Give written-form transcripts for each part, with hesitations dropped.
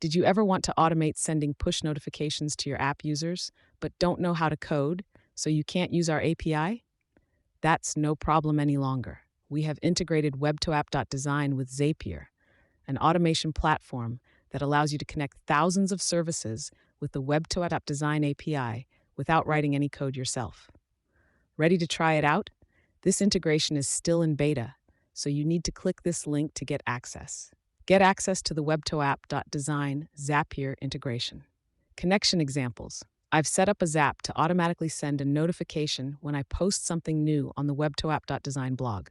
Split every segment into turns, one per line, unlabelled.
Did you ever want to automate sending push notifications to your app users, but don't know how to code, so you can't use our API? That's no problem any longer. We have integrated webtoapp.design with Zapier, an automation platform that allows you to connect thousands of services with the webtoapp.design API without writing any code yourself. Ready to try it out? This integration is still in beta, so you need to click this link to get access. Get access to the webtoapp.design Zapier integration. Connection examples. I've set up a Zap to automatically send a notification when I post something new on the webtoapp.design blog.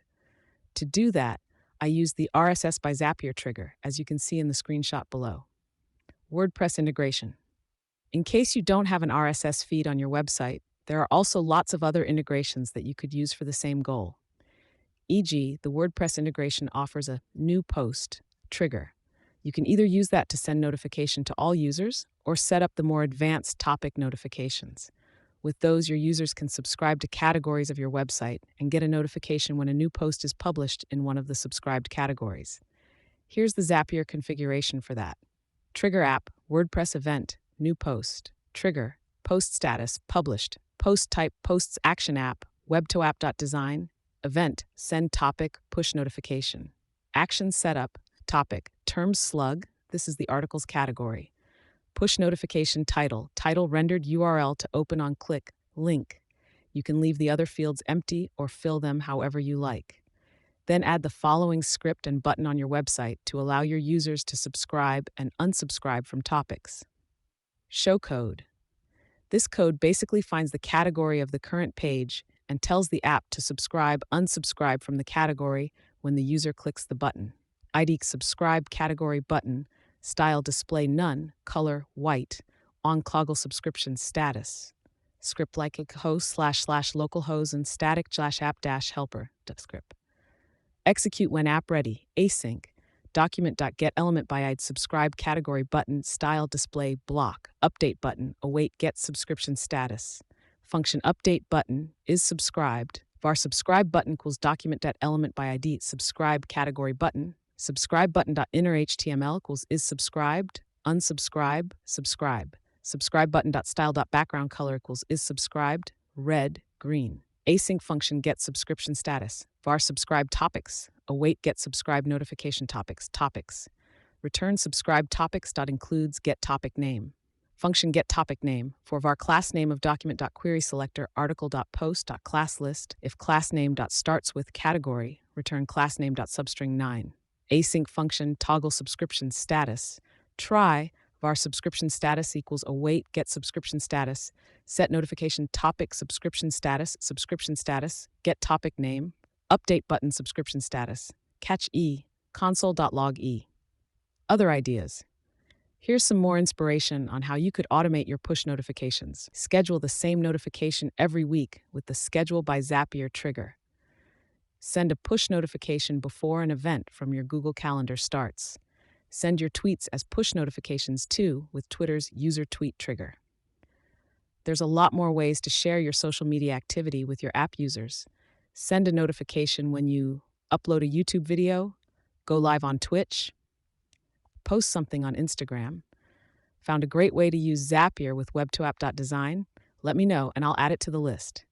To do that, I use the RSS by Zapier trigger, as you can see in the screenshot below. WordPress integration. In case you don't have an RSS feed on your website, there are also lots of other integrations that you could use for the same goal. E.g., the WordPress integration offers a new post trigger. You can either use that to send notification to all users or set up the more advanced topic notifications. With those, your users can subscribe to categories of your website and get a notification when a new post is published in one of the subscribed categories. Here's the Zapier configuration for that. Trigger app, WordPress event, new post. Trigger, post status, published. Post type, posts action app, webtoapp.design. Event, send topic, push notification. Action setup, topic, terms slug, this is the article's category. Push notification title, title rendered URL to open on click, link. You can leave the other fields empty or fill them however you like. Then add the following script and button on your website to allow your users to subscribe and unsubscribe from topics. Show code. This code basically finds the category of the current page and tells the app to subscribe, unsubscribe from the category when the user clicks the button. ID subscribe category button, style display none, color white, on cloggle subscription status. Script like a host / localhost and static / app helper script. Execute when app ready, async. Document.getElement by ID subscribe category button, style display block, update button, await get subscription status. Function update button is subscribed. Var subscribe button equals document.element by ID subscribe category button. Subscribe button.inner HTML equals is subscribed. Unsubscribe, subscribe. Subscribe button.style.background color equals is subscribed. Red, green. Async function get subscription status. Var subscribe topics. Await get subscribe notification topics. Return subscribe topics.includes get topic name. Function get topic name for var class name of document.query selector article.post.class list. If class name starts with category, return class name.substring 9. Async function toggle subscription status. Try var subscription status equals await get subscription status. Set notification topic subscription status, get topic name, update button subscription status, catch E, console.log E. Other ideas. Here's some more inspiration on how you could automate your push notifications. Schedule the same notification every week with the Schedule by Zapier trigger. Send a push notification before an event from your Google Calendar starts. Send your tweets as push notifications too with Twitter's user tweet trigger. There's a lot more ways to share your social media activity with your app users. Send a notification when you upload a YouTube video, go live on Twitch, post something on Instagram. Found a great way to use Zapier with webtoapp.design? Let me know and I'll add it to the list.